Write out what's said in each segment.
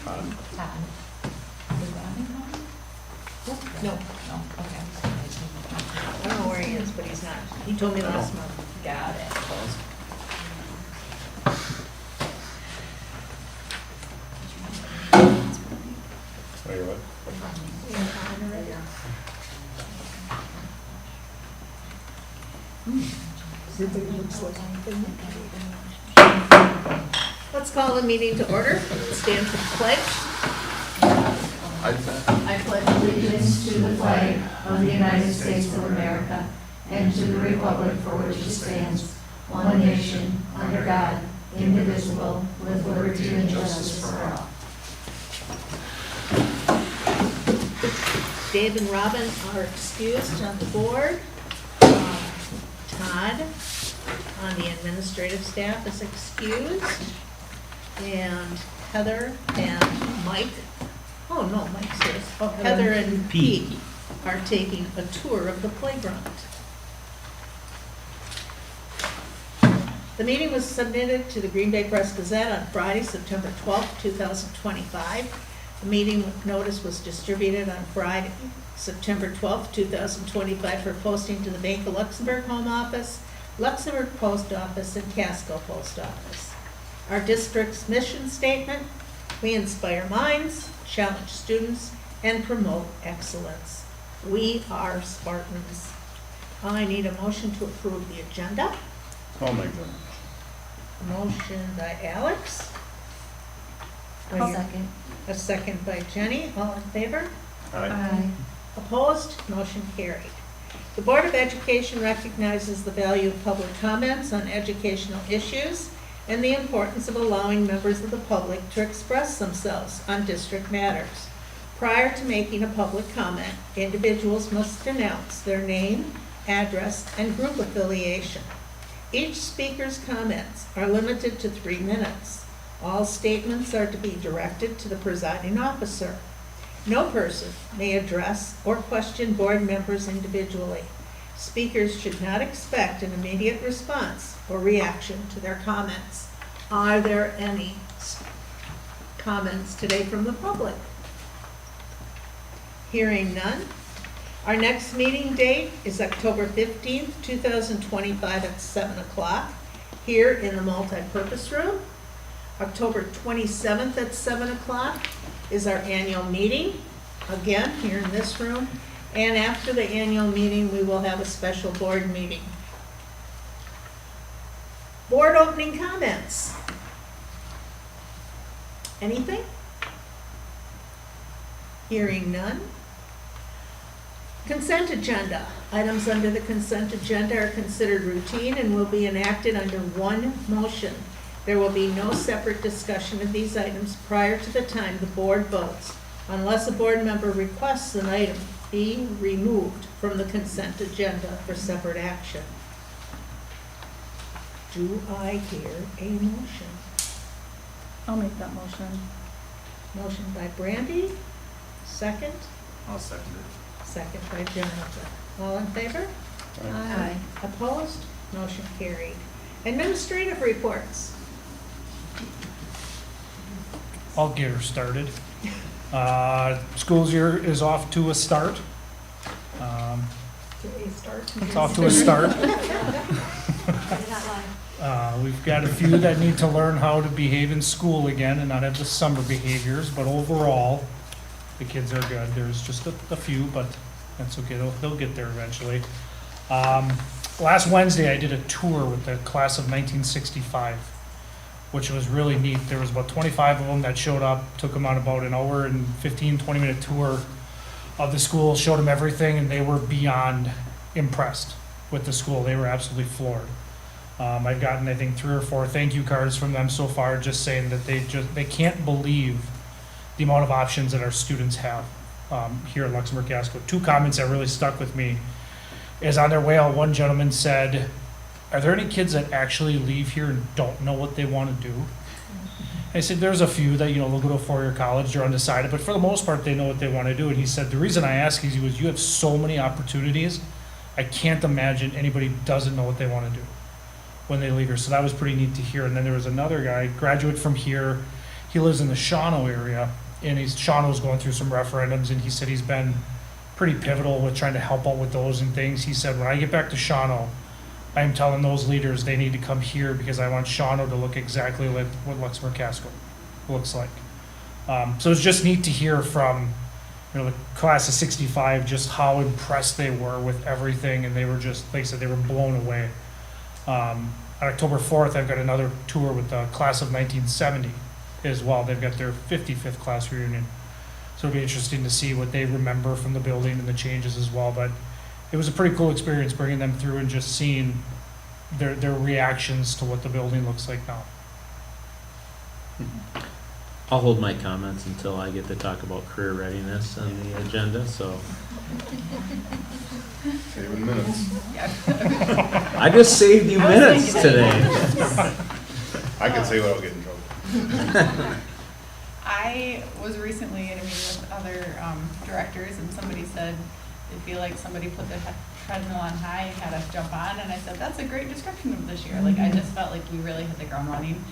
Todd. Is Ronnie coming? No, No, okay. I don't know where he is, but he's not. He told me last month. Got it. Wait, what? Let's call the meeting to order. Stand for the pledge. I pledge allegiance to the flag of the United States of America and to the republic for which it stands, one nation, under God, indivisible, with liberty and justice for all. Dave and Robin are excused on the board. Todd on the administrative staff is excused. And Heather and Mike, oh no, Mike's here. Oh, Heather and Pete are taking a tour of the playground. The meeting was submitted to the Green Bay Press Gazette on Friday, September 12th, 2025. The meeting notice was distributed on Friday, September 12th, 2025 for posting to the Bank of Luxembourg Home Office, Luxembourg Post Office, and Casco Post Office. Our district's mission statement: we inspire minds, challenge students, and promote excellence. We are Spartans. I need a motion to approve the agenda. I'll make that. Motion by Alex. I'll second. A second by Jenny. All in favor? Aye. Opposed? Motion carried. The Board of Education recognizes the value of public comments on educational issues and the importance of allowing members of the public to express themselves on district matters. Prior to making a public comment, individuals must announce their name, address, and group affiliation. Each speaker's comments are limited to 3 minutes. All statements are to be directed to the presiding officer. No person may address or question board members individually. Speakers should not expect an immediate response or reaction to their comments. Are there any comments today from the public? Hearing none. Our next meeting date is October 15th, 2025 at 7 o'clock here in the multipurpose room. October 27th at 7 o'clock is our annual meeting, again, here in this room. And after the annual meeting, we will have a special board meeting. Board opening comments. Anything? Hearing none. Consent agenda. Items under the consent agenda are considered routine and will be enacted under one motion. There will be no separate discussion of these items prior to the time the board votes, unless a board member requests an item be removed from the consent agenda for separate action. Do I hear a motion? I'll make that motion. Motion by Brandy, second. I'll second it. Second by Jennifer. All in favor? Aye. Opposed? Motion carried. Administrative reports. I'll get her started. School's year is off to a start. It's off to a start. We've got a few that need to learn how to behave in school again and not have the summer behaviors, but overall, the kids are good. There's just a few, but that's okay. They'll get there eventually. Last Wednesday, I did a tour with the class of 1965, which was really neat. There was about 25 of them that showed up, took them on about an hour and 15, 20-minute tour of the school, showed them everything, and they were beyond impressed with the school. They were absolutely floored. I've gotten, I think, 3 or 4 thank you cards from them so far, just saying that they can't believe the amount of options that our students have here at Luxemburg-Casco. 2 comments that really stuck with me is on their way out, one gentleman said, "Are there any kids that actually leave here and don't know what they want to do?" I said, "There's a few that, they'll go to a 4-year college, they're undecided, but for the most part, they know what they want to do." And he said, "The reason I ask is you have so many opportunities, I can't imagine anybody doesn't know what they want to do when they leave here." So that was pretty neat to hear. And then there was another guy, graduate from here. he lives in the Shawano area, and Shawano's going through some referendums, and he said he's been pretty pivotal with trying to help out with those and things. He said, when I get back to Shawano, I am telling those leaders they need to come here because I want Shawano to look exactly like what Luxemburg-Casco looks like. So it's just neat to hear from, the class of 65, just how impressed they were with everything, and they were just, like I said, they were blown away. On October 4th, I've got another tour with the class of 1970 as well. They've got their 55th class reunion. So it'll be interesting to see what they remember from the building and the changes as well. But it was a pretty cool experience bringing them through and just seeing their reactions to what the building looks like now. I'll hold my comments until I get to talk about career readiness on the agenda, so. Saving minutes. I just saved you minutes today. I can say without getting in trouble. I was recently in a meeting with other directors, and somebody said they feel like somebody put the treadmill on high and had us jump on, and I said, that's a great description of this year. Like, I just felt like we really hit the ground running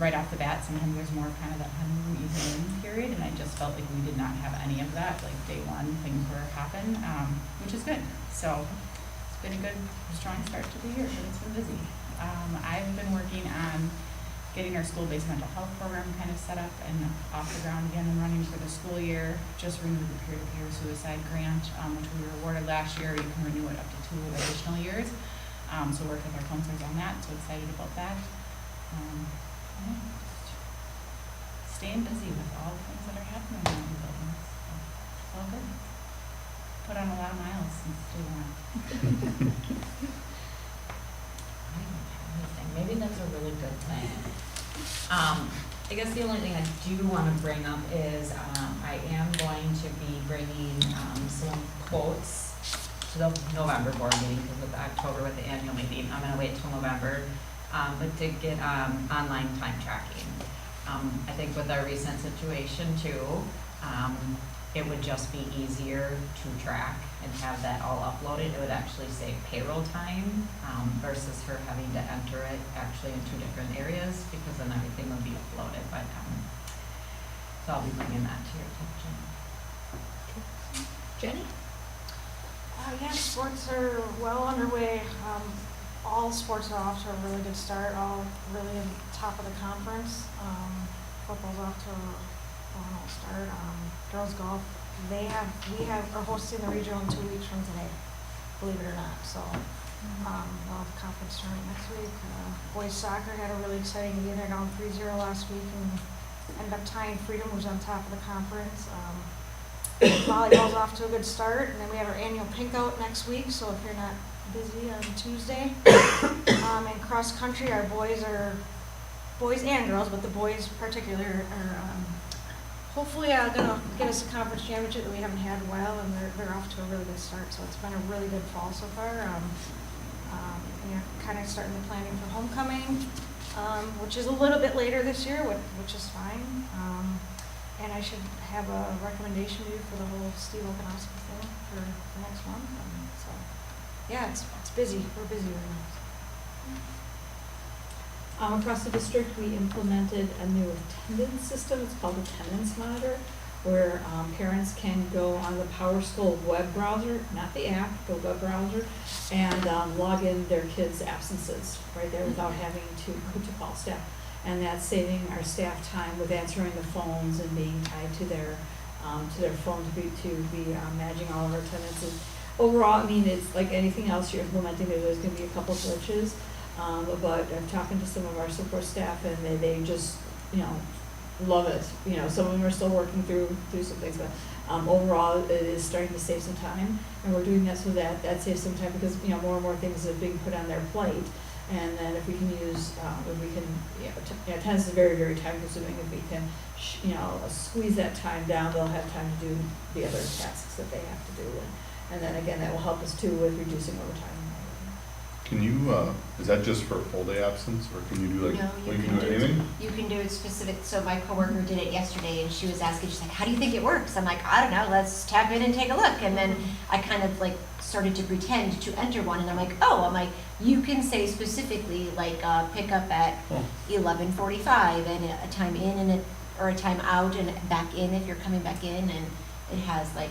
right off the bat. Sometimes there's more kind of that honeymoon, easy in period, and I just felt like we did not have any of that. Like, day one, things were happen, which is good. So it's been a good, strong start to the year, but it's been busy. I've been working on getting our school-based mental health program kind of set up and off the ground again and running for the school year. Just renewed the peer-to-peer suicide grant, which we were awarded last year. You can renew it up to 2 additional years. So work with our counselors on that. So excited about that. Yeah, just staying busy with all the things that are happening around the buildings. So it's all good. Put on a lot of miles since day one. Maybe that's a really good thing. I guess the only thing I do want to bring up is I am going to be bringing some quotes to the November board meeting, because with October with the annual meeting, I'm going to wait till November, but to get online time tracking. I think with our recent situation too, it would just be easier to track and have that all uploaded. It would actually save payroll time versus her having to enter it actually in 2 different areas, because then everything would be uploaded. But so I'll be bringing that to your attention. Jenny? Yeah, sports are well underway. All sports are off to a really good start, all really in top of the conference. Football's off to a phenomenal start. Girls golf, we are hosting the regional in 2 weeks from today, believe it or not. So we'll have a conference tournament next week. Boys soccer had a really exciting game. They're down 3-0 last week and ended up tying Freedom, who's on top of the conference. Volleyball's off to a good start, and then we have our annual pink out next week, so if you're not busy on Tuesday. And cross country, our boys and girls, but the boys particularly are hopefully gonna get us a conference championship that we haven't had in a while, and they're off to a really good start, so it's been a really good fall so far. Kind of starting the planning for homecoming, which is a little bit later this year, which is fine. And I should have a recommendation to you for the whole Steve Okanowski thing for the next month. So, yeah, it's busy. We're busy right now. Across the district, we implemented a new attendance system. It's called Attendance Monitor, where parents can go on the PowerSchool web browser, not the app, the web browser, and log in their kids' absences right there without having to call staff. And that's saving our staff time with answering the phones and being tied to their phone to be managing all of our attendances. Overall, I mean, it's like anything else you're implementing. There's going to be a couple glitches, but I'm talking to some of our support staff, and they just love it. Some of them are still working through some things, but overall, it is starting to save some time, and we're doing that so that saves some time, because more and more things are being put on their plate. And then if we can use, attendance is very, very time consuming. If we can, squeeze that time down, they'll have time to do the other tasks that they have to do. And then again, that will help us too with reducing overtime. Can you, is that just for full day absence, or can you do like, No, well, you can do anything? You can do it specific, so my coworker did it yesterday, and she was asking, she's like, how do you think it works? I'm like, I don't know, let's tap in and take a look, and then I kind of like started to pretend to enter one, and I'm like, you can say specifically, like, pick up at Oh. 11:45, and a time in and or a time out and back in if you're coming back in, and it has like,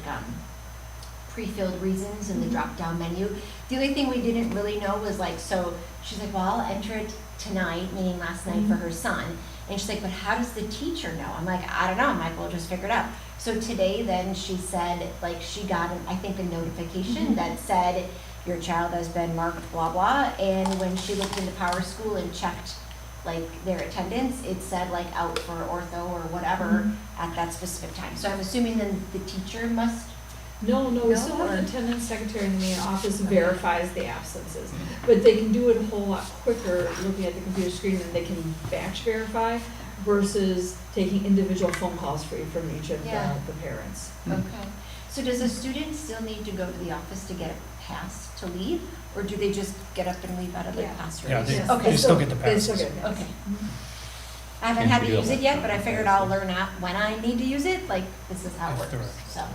pre-filled reasons in the drop-down menu. The only thing we didn't really know was like, so she's like, well, I'll enter it tonight, meaning last night for her son. And she's like, but how does the teacher know? I'm like, I don't know. I'm like, we'll just figure it out. So today then she said, like, she got, I think, a notification that said, your child has been marked blah, blah. And when she looked into Power School and checked like their attendance, it said like out for ortho or whatever at that specific time. So I'm assuming then the teacher must. No, we No, still have or- an attendance secretary in the main office verifies the absences. But they can do it a whole lot quicker looking at the computer screen, and they can batch verify versus taking individual phone calls from each of Yeah. the parents. Okay. So does a student still need to go to the office to get a pass to leave? Or do they just get up and leave out of the Yeah. classroom? Yeah, they, Okay, they still so- get the They still passes. get passes. Okay. I haven't had to use it yet, but I figured I'll learn out when I need to use it, like, this is how it If works, there are. so.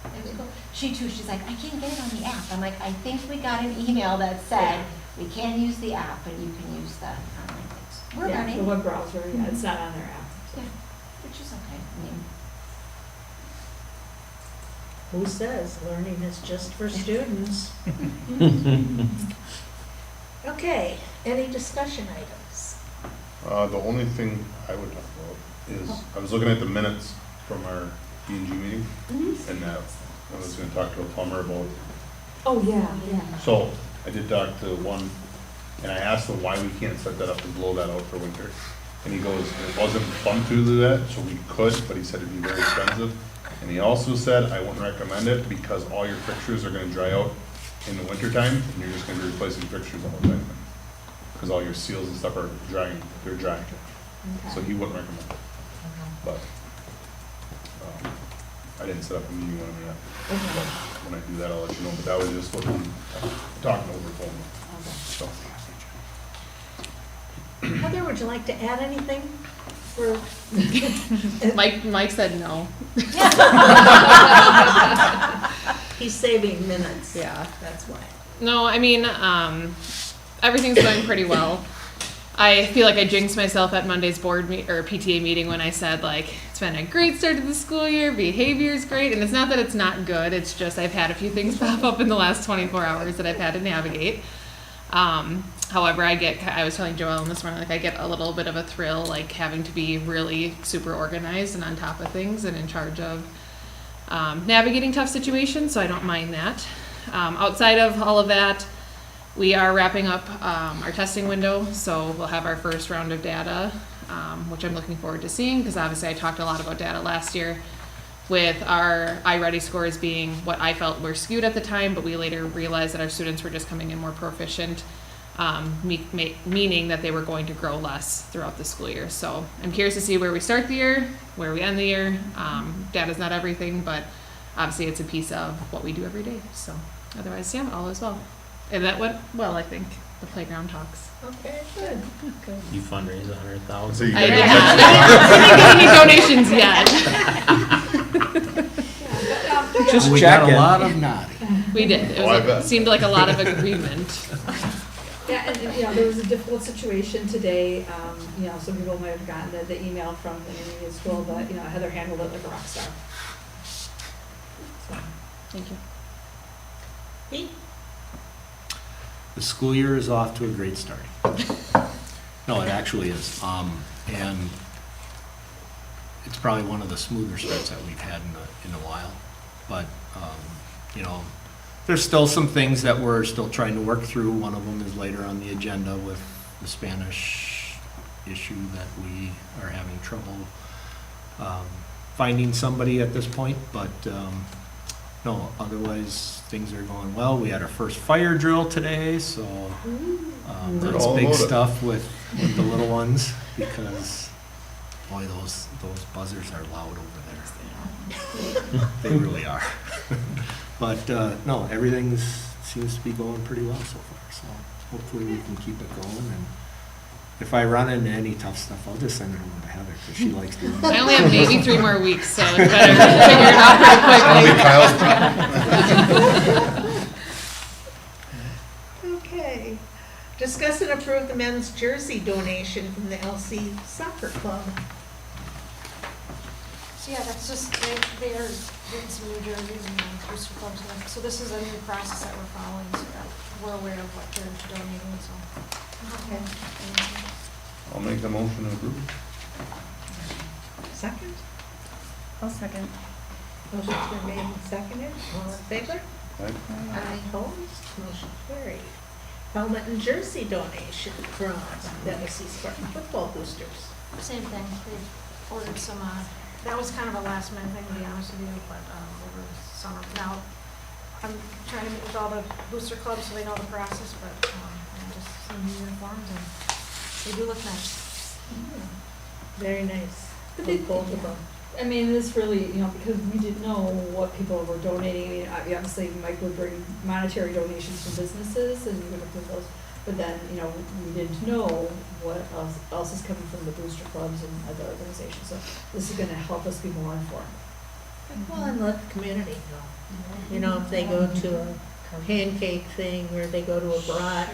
It was cool. She too, she's like, I can't get it on the app. I'm like, I think we got an email that said, we can use the app, but you can use the online things. We're Yeah, learning. the web browser, yeah, it's not on their app. so. Yeah, which is okay. I mean, Who says learning is just for students? Okay, any discussion items? The only thing I would talk about is, I was looking at the minutes from our E&G meeting, and that, I was gonna talk to a plumber about, Oh, yeah. so, I did talk to one, and I asked him why we can't set that up and blow that out for winter. And he goes, it wasn't fun to do that, so we could, but he said it'd be very expensive. And he also said, I wouldn't recommend it because all your fixtures are gonna dry out in the winter time, and you're just gonna be replacing fixtures all the time. Because all your seals and stuff are drying, they're drying. So he wouldn't recommend it, but, I didn't set up a meeting when I'm at. When I do that, I'll let you know, but that was just what we talking over the phone, so. Heather, would you like to add anything for? Mike said no. He's saving minutes. Yeah. That's why. No, I mean, everything's going pretty well. I feel like I jinxed myself at Monday's board or PTA meeting when I said, like, it's been a great start to the school year, behavior's great, and it's not that it's not good, it's just I've had a few things pop up in the last 24 hours that I've had to navigate. However, I was telling Joellen this morning, like, I get a little bit of a thrill, like, having to be really super organized and on top of things and in charge of navigating tough situations, so I don't mind that. Outside of all of that, we are wrapping up our testing window, so we'll have our first round of data, which I'm looking forward to seeing, because obviously I talked a lot about data last year with our iReady scores being what I felt were skewed at the time, but we later realized that our students were just coming in more proficient, meaning that they were going to grow less throughout the school year. So I'm curious to see where we start the year, where we end the year. Data's not everything, but obviously it's a piece of what we do every day. So otherwise, yeah, all is well. And that went well, I think, the playground talks. Okay, good. You fundraise $100,000. So you I gotta didn't get any donations yet. Just we got a lot of nodding. We did. It Oh, I was bet. seemed like a lot of agreement. Yeah, and there was a difficult situation today. Some people might have gotten the email from the intermediate school, but, Heather handled it like a rock star. So, Thank you. Pete? The school year is off to a great start. No, it actually is. And it's probably one of the smoother starts that we've had in a while. But, there's still some things that we're still trying to work through. One of them is later on the agenda with the Spanish issue that we are having trouble finding somebody at this point. But, no, otherwise things are going well. We had our first fire drill today, so that's all big about it. stuff with the little ones, because boy, those buzzers are loud over there. They really are. But no, everything seems to be going pretty well so far, so hopefully we can keep it going. And if I run into any tough stuff, I'll just send it over to Heather, because she likes doing it. I only have maybe 3 more weeks, so it's better figure it out pretty quickly. Kyle's problem. Okay. Discuss and approve the men's jersey donation from the LC Soccer Club. So yeah, that's just, they are getting some new jerseys and booster clubs, and so this is a new process that we're following, so that we're aware of what they're donating, so. Okay. I'll make the motion to approve. Second? I'll second. Motion's been made and seconded. All in favor? Right? Aye. Opposed? Motion carried. Helmet and jersey donation from the LC Spartan football boosters. Same thing, they ordered some, that was kind of a last minute thing, to be honest with you, but, over the summer. Now, I'm trying to meet with all the booster clubs so they know the process, but, just some new uniforms, and they do look nice. Very nice. But they- Both of them. I mean, this really, because we didn't know what people were donating. I mean, obviously Mike would bring monetary donations from businesses and we would approve those. But then, we didn't know what else is coming from the booster clubs and other organizations. So this is gonna help us be more informed. Well, and let the community know. If they go to a pancake thing or they go to a brat.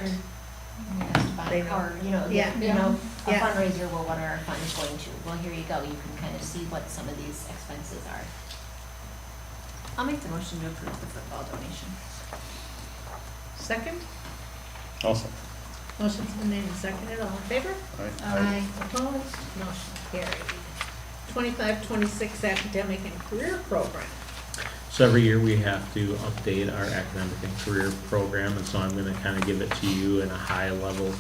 They know. Or, Yeah. a Yeah. fundraiser, well, what are our funds going to? Well, here you go, you can kind of see what some of these expenses are. I'll make the motion to approve the football donation. Second? Also. Motion's been made and seconded. All in favor? Aye. Opposed? Motion carried. 25-26 academic and career program. So every year we have to update our academic and career program, and so I'm gonna kind of give it to you in a high-level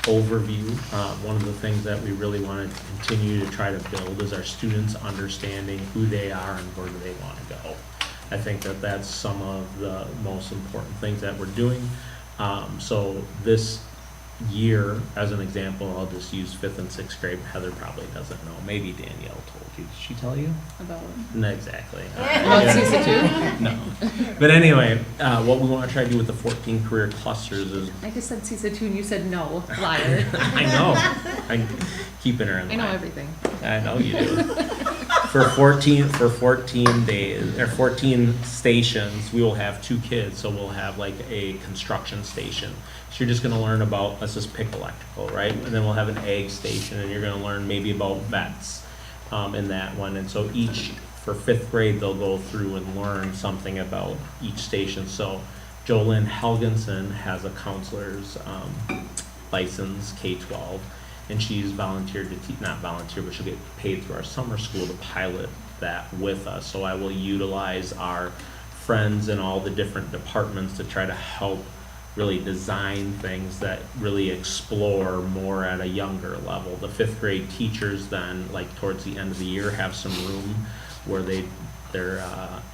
overview. One of the things that we really want to continue to try to build is our students understanding who they are and where do they want to go. I think that that's some of the most important things that we're doing. So this year, as an example, I'll just use 5th and 6th grade. Heather probably doesn't know. Maybe Danielle told you. Did she tell you? About Not exactly. CISA 2? No. But anyway, what we want to try to do with the 14 career clusters is, I just said CISA 2 and you said no. Liar. I know, I'm keeping her in I know line. everything. I know you do. For 14 days, or 14 stations, we will have 2 kids, so we'll have like a construction station. So you're just gonna learn about, let's just pick electrical, right? And then we'll have an ag station, and you're gonna learn maybe about vets in that one. And so for 5th grade, they'll go through and learn something about each station. So Jolynn Helgensen has a counselor's license, K-12, and she's volunteered to not volunteer, but she'll get paid through our summer school to pilot that with us. So I will utilize our friends in all the different departments to try to help really design things that really explore more at a younger level. The 5th grade teachers then, like towards the end of the year, have some room where they're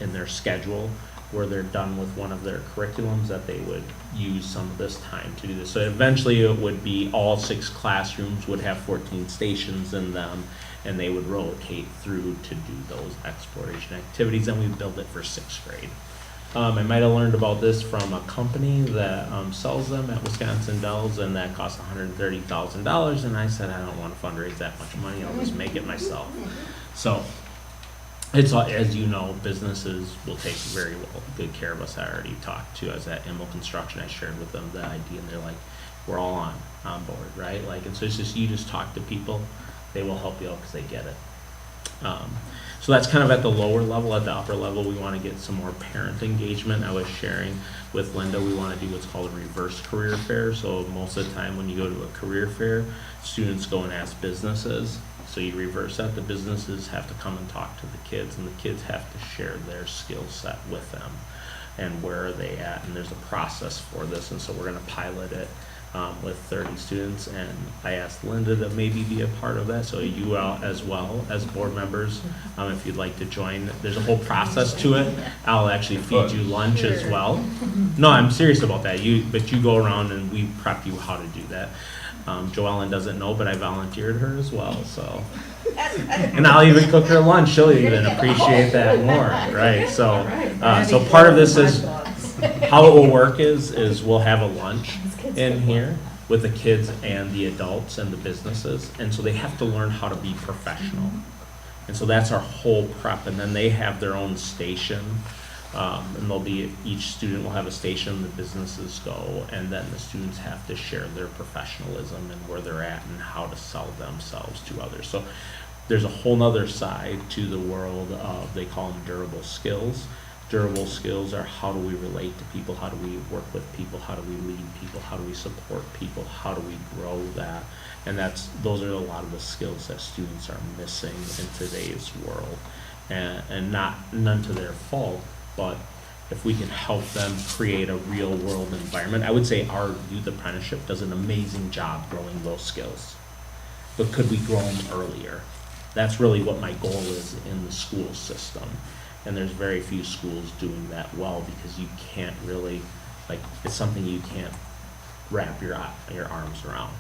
in their schedule where they're done with one of their curriculums that they would use some of this time to do this. So eventually it would be all 6 classrooms would have 14 stations in them, and they would rotate through to do those exploration activities, and we build it for 6th grade. I might have learned about this from a company that sells them at Wisconsin Dells, and that cost $130,000, and I said, I don't want to fundraise that much money, I'll just make it myself. So it's, as you know, businesses will take very good care of us. I already talked to us at Immel Construction. I shared with them the idea, and they're like, we're all on board, right? Like, and so it's just, you just talk to people, they will help you out because they get it. So that's kind of at the lower level. At the upper level, we want to get some more parent engagement. I was sharing with Linda, we want to do what's called a reverse career fair. So most of the time when you go to a career fair, students go and ask businesses. So you reverse that. The businesses have to come and talk to the kids, and the kids have to share their skill set with them and where are they at. And there's a process for this, and so we're going to pilot it with 30 students. And I asked Linda to maybe be a part of that, so you as well as board members, if you'd like to join. There's a whole process to it. I'll actually feed you lunch as well. No, I'm serious about that. But you go around and we prep you how to do that. Joellen doesn't know, but I volunteered her as well, so. And I'll even cook her lunch. She'll even appreciate that more, right? So, so part of this is, how it will work is we'll have a lunch These kids in get here with the kids and the adults and the businesses, and so they have to learn how to be professional. And so that's our whole prep, and then they have their own station, and they'll be, each student will have a station, the businesses go, and then the students have to share their professionalism and where they're at and how to sell themselves to others. So there's a whole nother side to the world of, they call them durable skills. Durable skills are how do we relate to people, how do we work with people, how do we lead people, how do we support people, how do we grow that? And those are a lot of the skills that students are missing in today's world. And none to their fault, but if we can help them create a real world environment, I would say our youth apprenticeship does an amazing job growing those skills. But could we grow them earlier? That's really what my goal is in the school system. And there's very few schools doing that well because you can't really, it's something you can't wrap your arms around.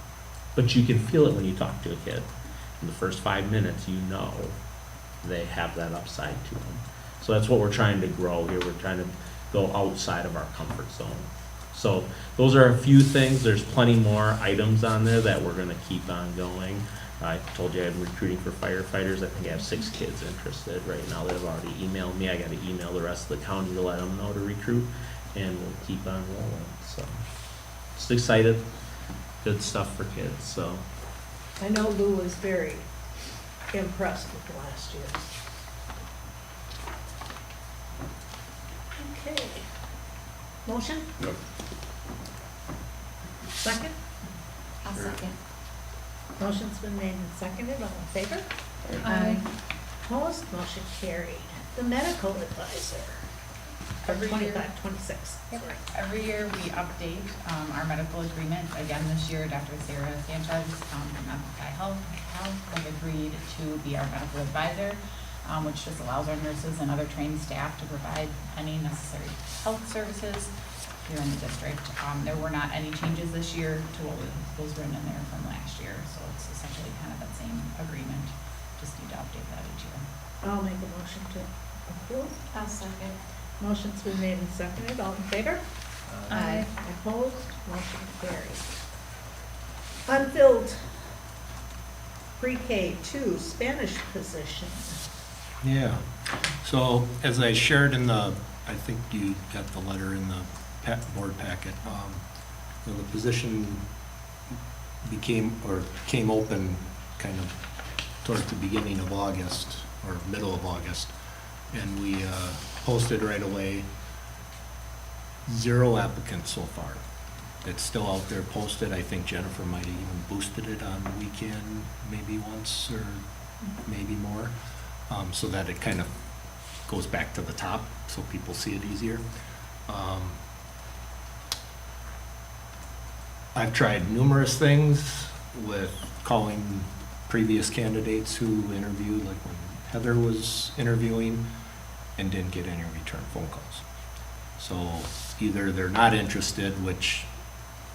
But you can feel it when you talk to a kid. In the first 5 minutes, you know they have that upside to them. So that's what we're trying to grow here. We're trying to go outside of our comfort zone. So those are a few things. There's plenty more items on there that we're gonna keep on going. I told you I'm recruiting for firefighters. I think I have 6 kids interested right now that have already emailed me. I gotta email the rest of the county to let them know to recruit, and we'll keep on rolling, so. Just excited, good stuff for kids, so. I know Lou was very impressed with the last year. Okay. Motion? Yep. Second? I'll second. Motion's been made and seconded. All in favor? Aye. Opposed? Motion carried. The medical advisor. Every year. 26. Every year, we update our medical agreement. Again, this year, Dr. Sarah Sanchez from Guy Health has agreed to be our medical advisor, which just allows our nurses and other trained staff to provide any necessary health services here in the district. There were not any changes this year to what was written in there from last year, so it's essentially kind of that same agreement. Just need to update that each year. I'll make a motion to approve. I'll second. Motion's been made and seconded. All in favor? Aye. Opposed? Motion carried. Unfilled pre-K 2 Spanish position. Yeah, so as I shared in the, I think you got the letter in the board packet, the position came open kind of towards the beginning of August, or middle of August, and we posted right away. 0 applicants so far. It's still out there posted. I think Jennifer might have even boosted it on the weekend, maybe once or maybe more, so that it kind of goes back to the top so people see it easier. I've tried numerous things with calling previous candidates who interviewed, like when Heather was interviewing, and didn't get any return phone calls. So either they're not interested, which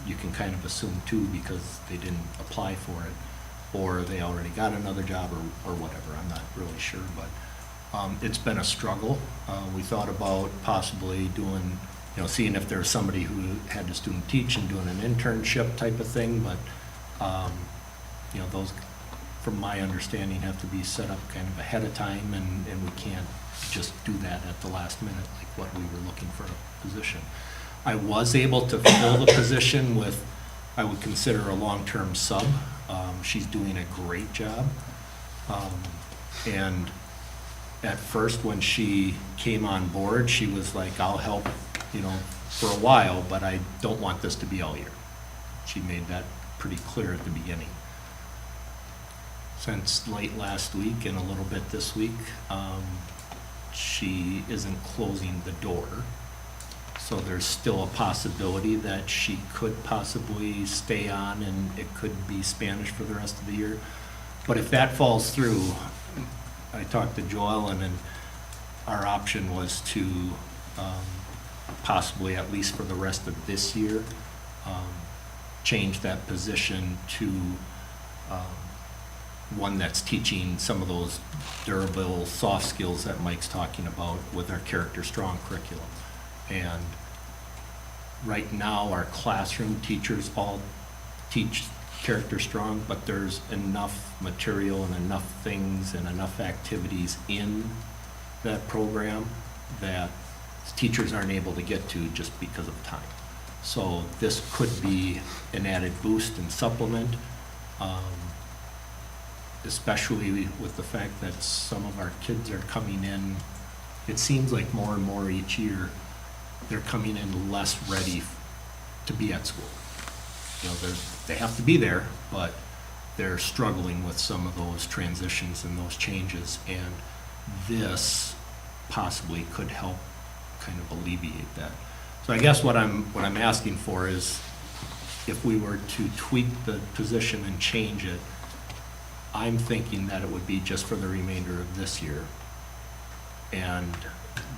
you can kind of assume too because they didn't apply for it, or they already got another job or whatever. I'm not really sure, but it's been a struggle. We thought about possibly doing, seeing if there's somebody who had to student teach and doing an internship type of thing, but those, from my understanding, have to be set up kind of ahead of time, and we can't just do that at the last minute like what we were looking for a position. I was able to fill the position with, I would consider a long-term sub. She's doing a great job. And at first when she came on board, she was like, I'll help, for a while, but I don't want this to be all year. She made that pretty clear at the beginning. Since late last week and a little bit this week, she isn't closing the door. So there's still a possibility that she could possibly stay on and it could be Spanish for the rest of the year. But if that falls through, I talked to Joellen, and our option was to possibly, at least for the rest of this year, change that position to one that's teaching some of those durable soft skills that Mike's talking about with our Character Strong curriculum. And right now, our classroom teachers all teach character strong, but there's enough material and enough things and enough activities in that program that teachers aren't able to get to just because of time. So this could be an added boost and supplement, especially with the fact that some of our kids are coming in, it seems like more and more each year, they're coming in less ready to be at school. You know, they have to be there, but they're struggling with some of those transitions and those changes, and this possibly could help kind of alleviate that. So I guess what I'm asking for is, if we were to tweak the position and change it, I'm thinking that it would be just for the remainder of this year. And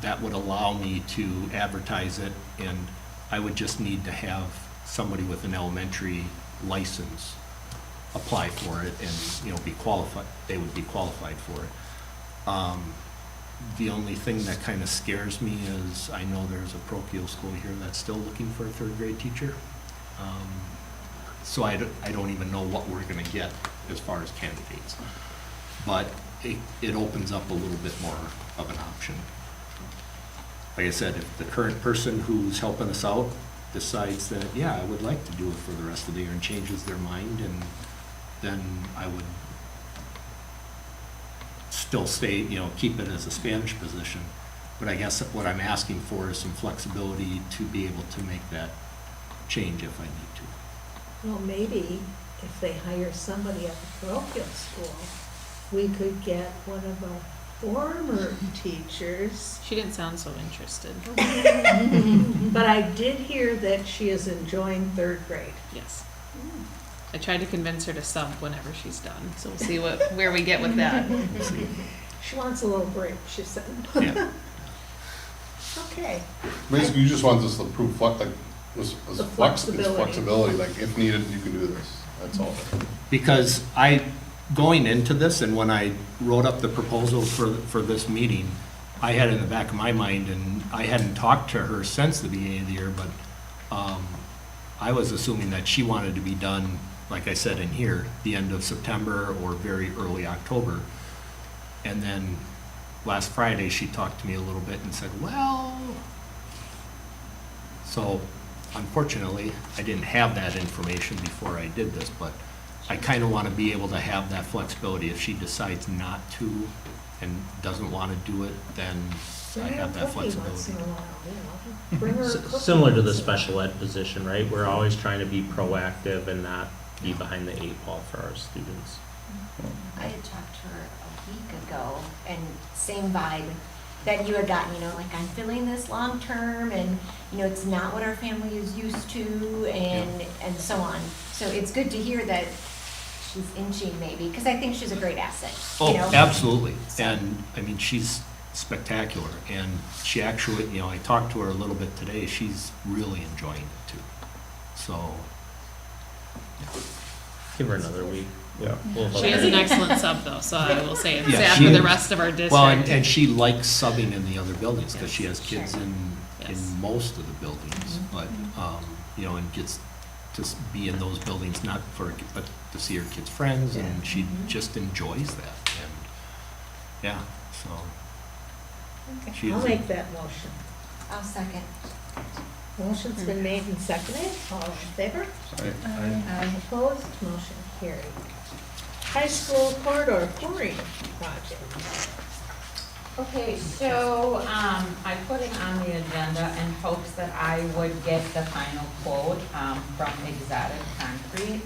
that would allow me to advertise it, and I would just need to have somebody with an elementary license apply for it and, you know, be qualified, they would be qualified for it. The only thing that kind of scares me is, I know there's a parochial school here that's still looking for a third grade teacher. So I don't even know what we're gonna get as far as candidates. But it opens up a little bit more of an option. Like I said, if the current person who's helping us out decides that, yeah, I would like to do it for the rest of the year, and changes their mind, and then I would still stay, you know, keep it as a Spanish position. But I guess what I'm asking for is some flexibility to be able to make that change if I need to. Well, maybe if they hire somebody at the parochial school, we could get one of our former teachers. She didn't sound so interested. But I did hear that she is enjoying third grade. Yes. I tried to convince her to sub whenever she's done, so we'll see where we get with that. She wants a little break, she said. Yeah. Okay. Basically, you just want this to prove The flexibility. flexibility, like if needed, you can do this, that's all. Because going into this, and when I wrote up the proposal for this meeting, I had it in the back of my mind, and I hadn't talked to her since the beginning of the year, but I was assuming that she wanted to be done, like I said in here, the end of September or very early October. And then last Friday, she talked to me a little bit and said, well, so unfortunately, I didn't have that information before I did this, but I kind of want to be able to have that flexibility. If she decides not to and doesn't want to do it, then I have that flexibility. Bring her a cookie Similar to the once in a while. special ed position, right? We're always trying to be proactive and not be behind the eight ball for our students. I had talked to her a week ago, and same vibe that you had gotten, you know, like, I'm feeling this long term, and, you know, it's not what our family is used to, and so on. So it's good to hear that she's inching maybe, because I think she's a great asset, you know? Oh, absolutely. And, I mean, she's spectacular. And she actually, you know, I talked to her a little bit today. She's really enjoying it too. So, Give her another week. Yeah. She is an excellent sub though, so I will say it's Yeah, sad she for the is. rest of our district. well, and she likes subbing in the other buildings because she has kids Sure. Yes. in most of the buildings. But, you know, and gets to be in those buildings, not for, but to see her kids' friends, and she just enjoys that. And, yeah, so. She I'll is a- make that motion. I'll second. Motion's been made and seconded. All in favor? Opposed? Motion carried. High school corridor pouring project. Okay, so, I put it on the agenda in hopes that I would get the final quote, from Exotic Concrete,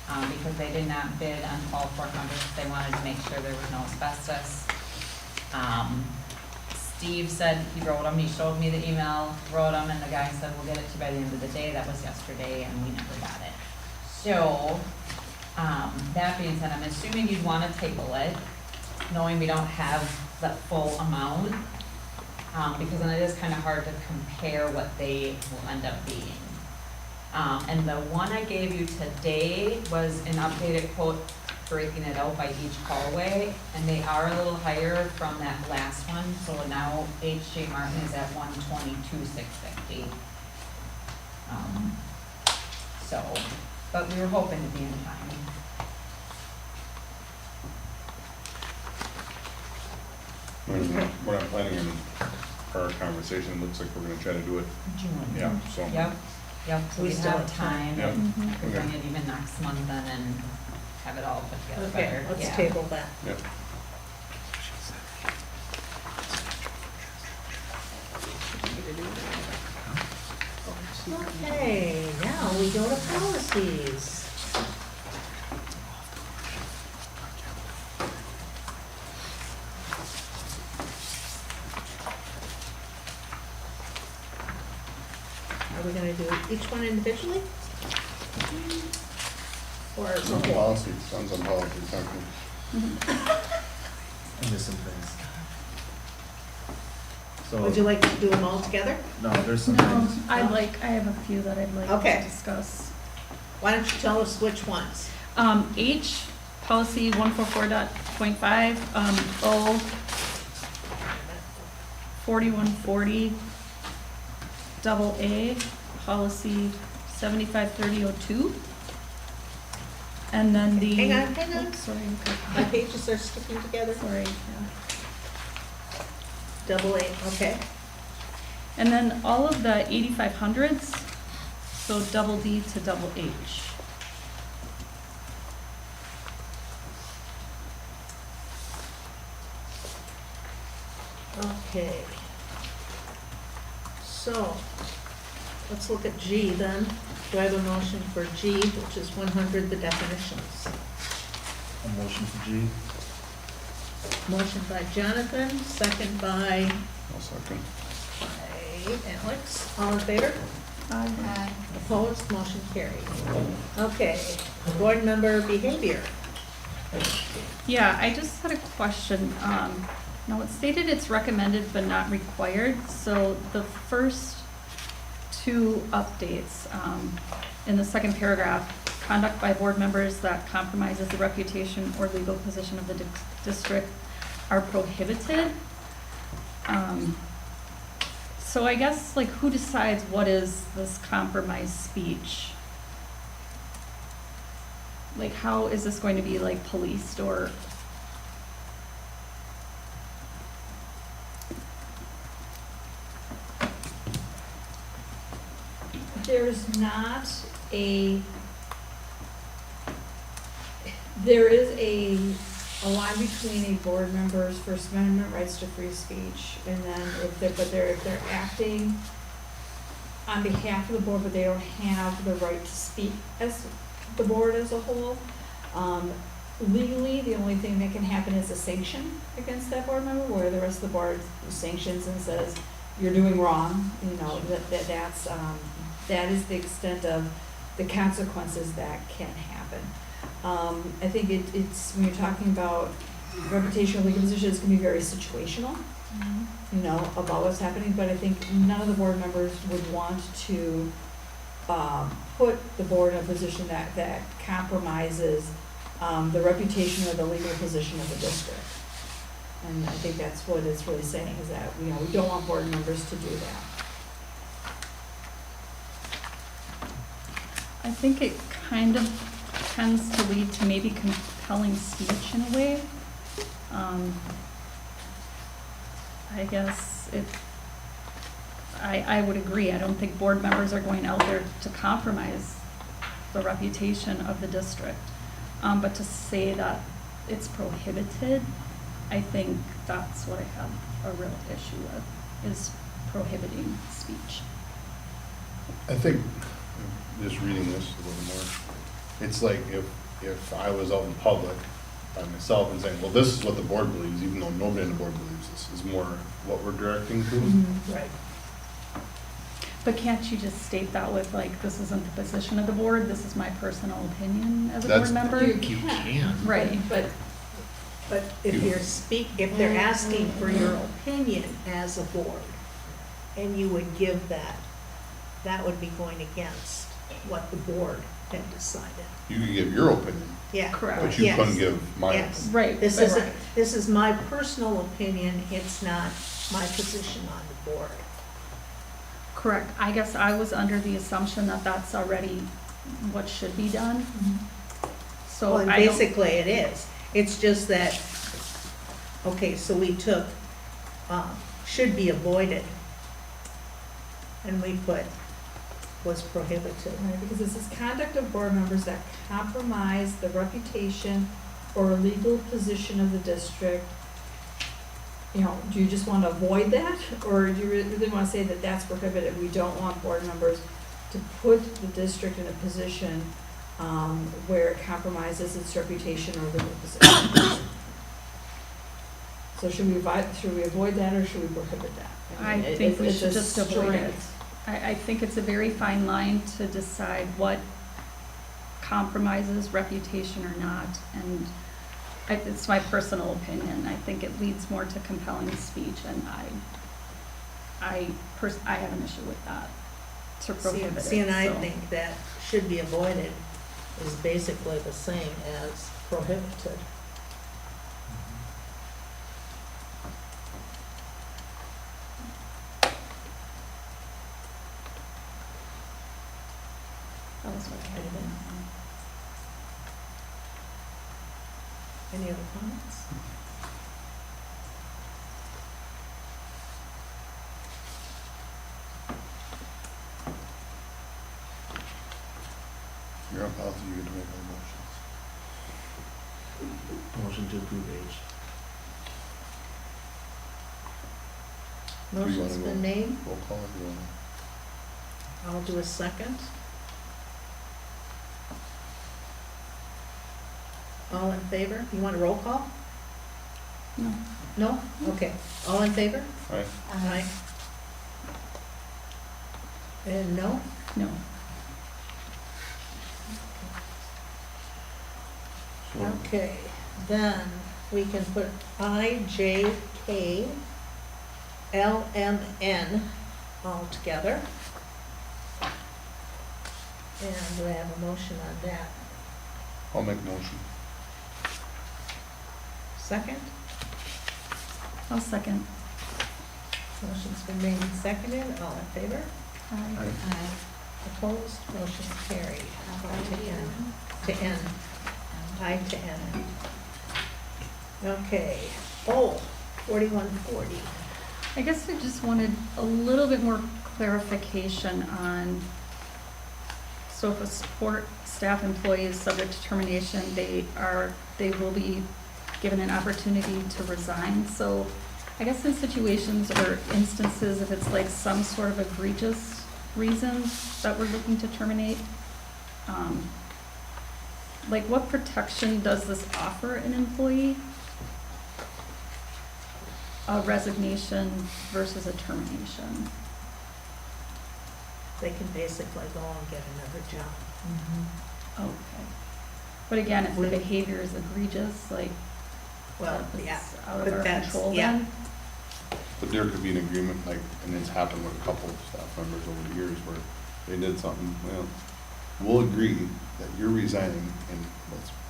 because they did not bid on all 400, they wanted to make sure there was no asbestos. Steve said he wrote them, he showed me the email, wrote them, and the guy said, we'll get it to you by the end of the day. That was yesterday, and we never got it. So, that being said, I'm assuming you'd want to table it, knowing we don't have the full amount, because then it is kind of hard to compare what they will end up being. And the one I gave you today was an updated quote, breaking it out by each hallway, and they are a little higher from that last one, so now H.J. Martin is at 122,650. So, but we were hoping to be in time. We're not planning any, our conversation, looks like we're gonna try to do it, June. yeah, so. Yep, so We we still have have time, Yep. and we Okay. can bring it even next month then and have it all put together Okay, better, let's yeah. table that. Yep. Okay, now we go to policies. Are we gonna do each one individually? Or as a whole? Policy, sounds on policy, something. I miss some things. So, Would you like to do them all together? no, there's some No, things. I have a few that I'd like Okay. to discuss. Why don't you tell us which ones? H, policy 144.5, O, 4140, double A, policy 753002. And then the. Hang on. Oops, sorry, My okay. pages are sticking together. Sorry, yeah. Double A, okay. And then all of the 8500s, so double D to double H. Okay. So, let's look at G then. Do I have a motion for G, which is 100, the definitions? A motion for G. Motion by Jonathan, second by I'll second. Alex. All in favor? Opposed? Motion carried. Okay, board member behavior. Yeah, I just had a question. Now, it's stated it's recommended but not required, so the first two updates, in the second paragraph, conduct by board members that compromises the reputation or legal position of the district are prohibited. So I guess, like, who decides what is this compromised speech? Like, how is this going to be, like, policed or? There's not a, there is a line between a board member's First Amendment rights to free speech, and then if they're acting on behalf of the board, but they don't have the right to speak as the board as a whole, legally, the only thing that can happen is a sanction against that board member, where the rest of the board sanctions and says, you're doing wrong, you know, that is the extent of the consequences that can happen. I think it's, when you're talking about reputational legal positions, it's gonna be very situational, you know, about what's happening, but I think none of the board members would want to, put the board in a position that compromises, the reputation or the legal position of the district. And I think that's what it's really saying, is that, you know, we don't want board members to do that. I think it kind of tends to lead to maybe compelling speech in a way. I guess I would agree. I don't think board members are going out there to compromise the reputation of the district. But to say that it's prohibited, I think that's what I have a real issue with, is prohibiting speech. I think, just reading this a little more, it's like if I was out in public by myself and saying, well, this is what the board believes, even though nobody on the board believes this, is more what we're directing to. Right. But can't you just state that with, like, this isn't the position of the board, this is my personal opinion as a That's- board member? You You can. Right. But if if they're asking for your opinion as a board, and you would give that, that would be going against what the board had decided. You can give your opinion, Yeah. Correct. but you Yes. couldn't give my opinion. Yes. Right. This but- isn't, this is my personal opinion, it's not my position on the board. Correct. I guess I was under the assumption that that's already what should be done. So Well, and I don't, basically it is. It's just that, okay, so we took, should be avoided. And we put was prohibited. Right, because this is conduct of board members that compromise the reputation or legal position of the district. You know, do you just want to avoid that, or do you really want to say that that's prohibited? We don't want board members to put the district in a position where it compromises its reputation or legal position. So should we avoid that, or should we prohibit that? I mean, think we it's should a just avoid it. strength. I think it's a very fine line to decide what compromises reputation or not, and it's my personal opinion. I think it leads more to compelling speech, and I have an issue with that, to prohibit it. See, and I so. think that should be avoided is basically the same as prohibited. That was what I had in. Any other comments? You're up, Alfie, you get to make all motions. Motion to approve H. Do you Motion's wanna been go made. Roll call if you want. I'll do a second. All in favor? You want a roll call? No. No? Okay. All in favor? All right, Aye. And no? No. so Okay, then we can put I, J, K, L, M, N all together. And do I have a motion on that? I'll make a motion. Second? I'll second. Motion's been made and seconded. All in favor? Aye. Aye. Opposed? Motion carried. I'll I vote to again. N. To N. I to N. Okay. Oh, 4140. I guess I just wanted a little bit more clarification on, so if a support staff employee is subject to termination, they will be given an opportunity to resign. So I guess in situations or instances, if it's like some sort of egregious reason that we're looking to terminate, like what protection does this offer an employee? A resignation versus a termination? They can basically go and get another job. Okay. But again, if the behavior is egregious, like, Well, it's yeah. out of but our that's- control yeah. then? But there could be an agreement, like, and it's happened with a couple of staff members over the years where they did something, well, we'll agree that you're resigning and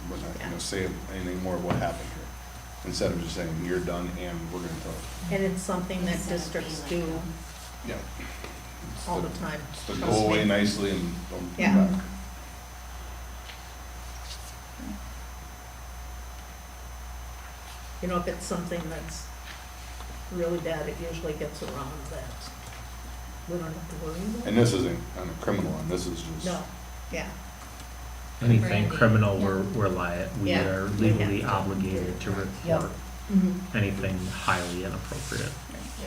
we're not gonna say anything more of what happened here. Instead of just saying, you're done and we're gonna tell you. And it's something that Instead of districts being do like Yeah. It's all to- the time. it's to Trust go away me. nicely and don't Yeah. come back. You know, if it's something that's really bad, it usually gets around that. We don't have to worry about. And this isn't on a criminal one, this is just. No, yeah. Anything Brandy. criminal, Yeah. we Yeah, are we legally have to. obligated to Yep. report Mm-hmm. anything highly inappropriate.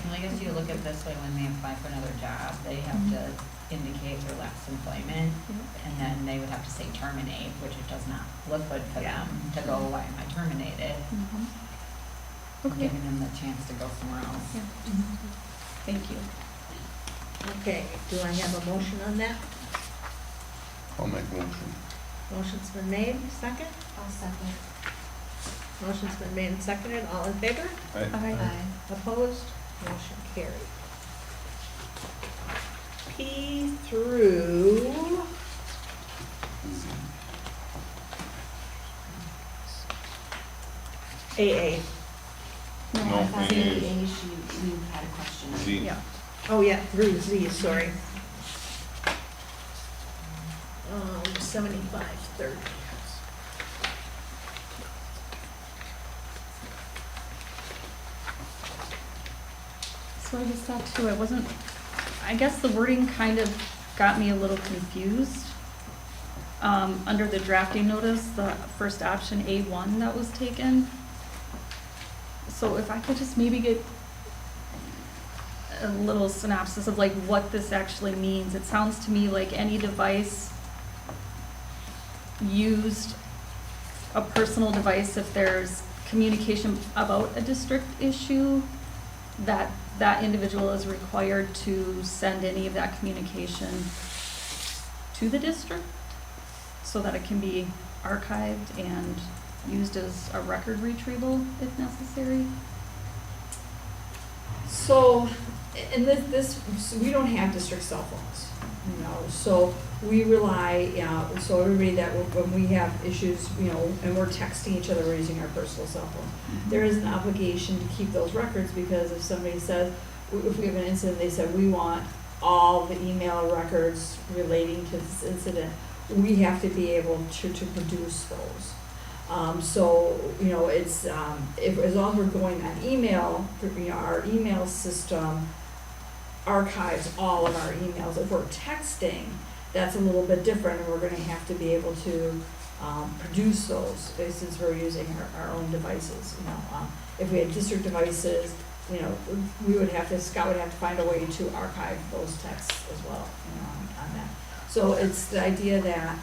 Well, I guess you look at this way, when they apply for another job, they have to indicate their last employment, and then they would have to say terminate, which it does not look good for Yeah. them to go, why am I terminated? Mhm. Okay, Giving them the chance to go somewhere else. yeah. Thank you. Okay, do I have a motion on that? I'll make a motion. Motion's been made, second? I'll second. Motion's been made and seconded, all in favor? Aye. Aye. Opposed? Motion carried. P through AA. No, I thought AA. you had a question. Z. Yeah. Oh, yeah, through Z, sorry. 7530. So I just thought too, I guess the wording kind of got me a little confused. Under the drafting notice, the first option, A1, that was taken. So if I could just maybe get a little synopsis of like what this actually means. It sounds to me like any device used, a personal device, if there's communication about a district issue, that individual is required to send any of that communication to the district so that it can be archived and used as a record retrieval if necessary. So, and so we don't have district cell phones, you know, so we rely, so everybody that, when we have issues, you know, and we're texting each other, we're using our personal cell phone. There is an obligation to keep those records, because if somebody says, if we have an incident, they said, we want all the email records relating to this incident, we have to be able to produce those. So, you know, it's, as long as we're going on email, you know, our email system archives all of our emails. If we're texting, that's a little bit different, and we're gonna have to be able to, produce those, since we're using our own devices, you know. If we had district devices, you know, Scott would have to find a way to archive those texts as well, you know, on that. So it's the idea that,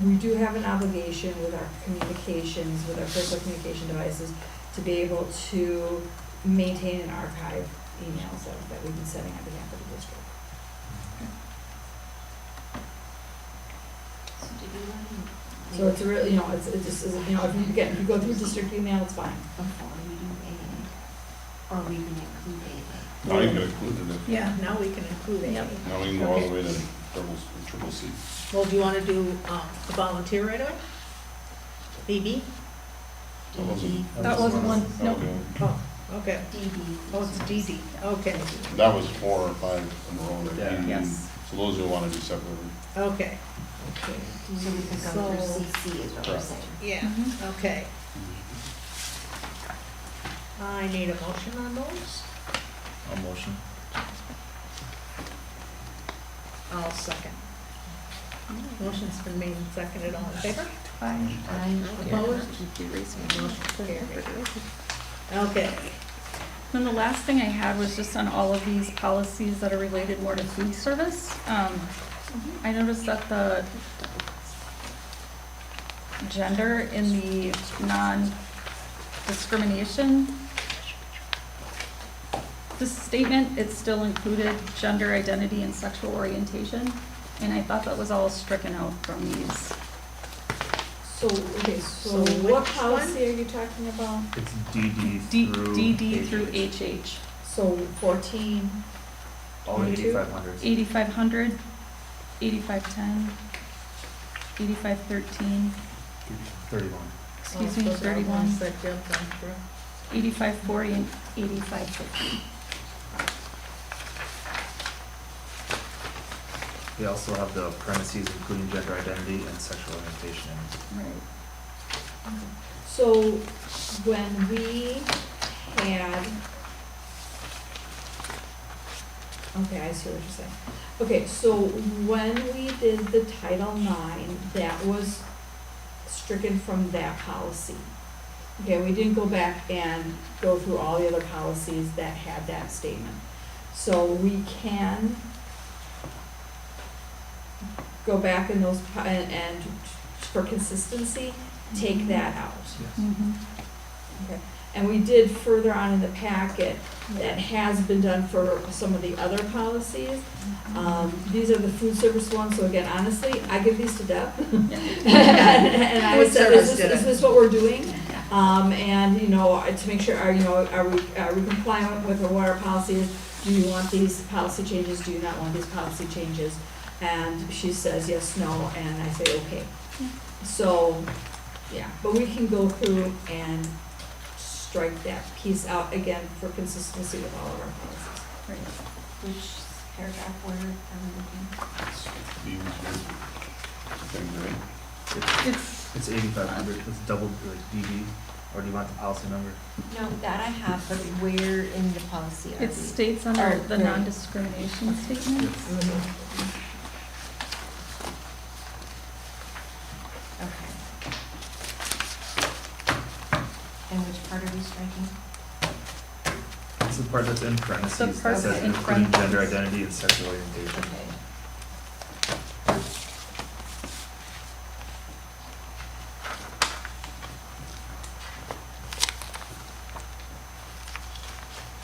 we do have an obligation with our communications, with our personal communication devices, to be able to maintain and archive emails that we've been sending on behalf of the district. So did you want to? So it's a real, you know, it's just, you know, if you go through district email, it's fine. Before we do AA, or we can include AA. Now you can include it. Yeah, now we can include it. Yep. Now we can go all the way to triple C. Well, do you want to do the volunteer right away? BB? That wasn't- That wasn't one, no. Oh, okay. DD. Oh, it's DD, okay, That was 4 or 5 in a row. that Yeah. we- Yes. So those who want to do separately. okay. So we could go through So- CC is what we're Correct. saying. Yeah, Mhm. okay. I need a motion on those. I'll motion. I'll second. Motion's been made and seconded, all in favor? Fine. Opposed? Motion carried. Okay, Then the last thing I had was just on all of these policies that are related more to food service. I noticed that the gender in the non-discrimination, this statement, it still included gender identity and sexual orientation, and I thought that was all stricken out from these. So, okay, so So what which policy are you talking about? It's DD through. DD through HH. So 14, All 8500s. 8500, 8510, 8513, 31. excuse me, those are the 31, ones that jumped on through. 8540, and 8550. We also have the parentheses including gender identity and sexual orientation. Right. so when we had, okay, I see what you're saying. Okay, so when we did the Title IX, that was stricken from that policy. Okay, we didn't go back and go through all the other policies that had that statement. So we can go back in those, and for consistency, take that out. Yes. Mhm. Okay, and we did further on in the packet, that has been done for some of the other policies. These are the food service ones, so again, honestly, I give these to Deb. And I Food said, service is did this, it. is this what we're doing? And, you know, to make sure, are we compliant with what our policy is? Do you want these policy changes, do you not want these policy changes? And she says yes, no, and I say, okay. So, yeah, but we can go through and strike that piece out again for consistency with all of our policies. Right. Which paragraph where are we looking? Stevens here. Thing, right? It's 8,500, it's double like DB, or do you want the policy number? No, that I have, but where in the policy are we? It states under Oh, the right. non-discrimination statements. Okay. And which part are we striking? It's the part that's in parentheses, The that part says that's in including gender parentheses. identity and sexual orientation. Okay.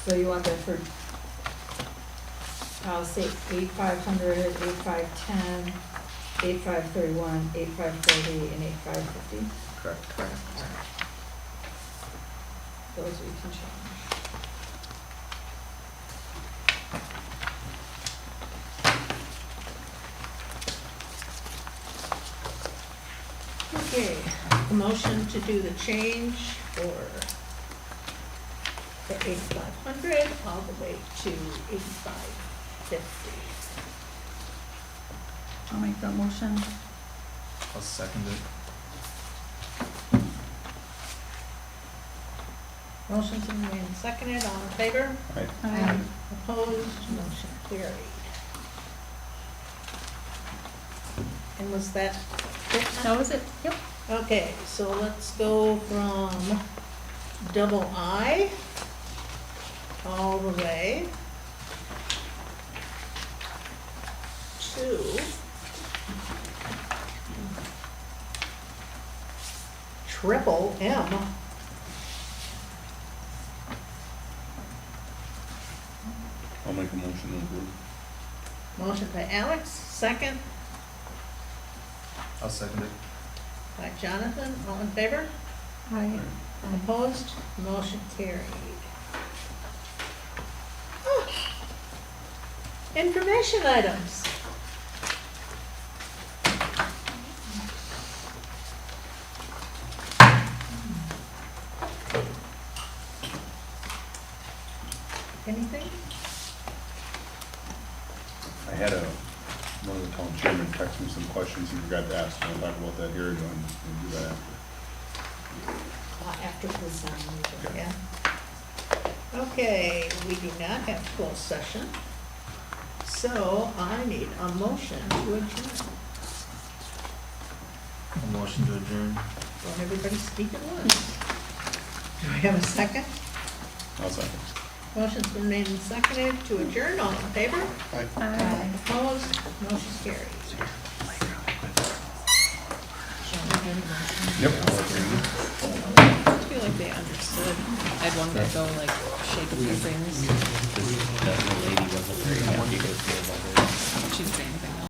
So you want that for policy 8500, 8510, 8531, 8540, and 8550? Correct. Those we can change. Okay, a motion to do the change for the 8,500 all the way to 8,550. I'll make that motion. I'll second it. Motion's been made and seconded, all in favor? Aye. Opposed, motion carried. And was that it? That was it, yep. Okay, so let's go from double I all the way to triple M. I'll make a motion to approve. Motion by Alex, second I'll second it. by Jonathan, all in favor? Aye. Opposed? Motion carried. Information items. Anything? I had one of the town chairman text me some questions he forgot to ask, and I'll talk about that here, and we'll do that after. After this, yeah. Okay, we do not have closed session, so I need a motion to adjourn. A motion to adjourn. Don't everybody speak at once. Do I have a second? I'll second. Motion's been made and seconded to adjourn, all in favor? Aye. Opposed? Motion carries. Yep. I feel like they understood. I had one guy go like shake a few things. That lady wasn't very happy with me about it. She's saying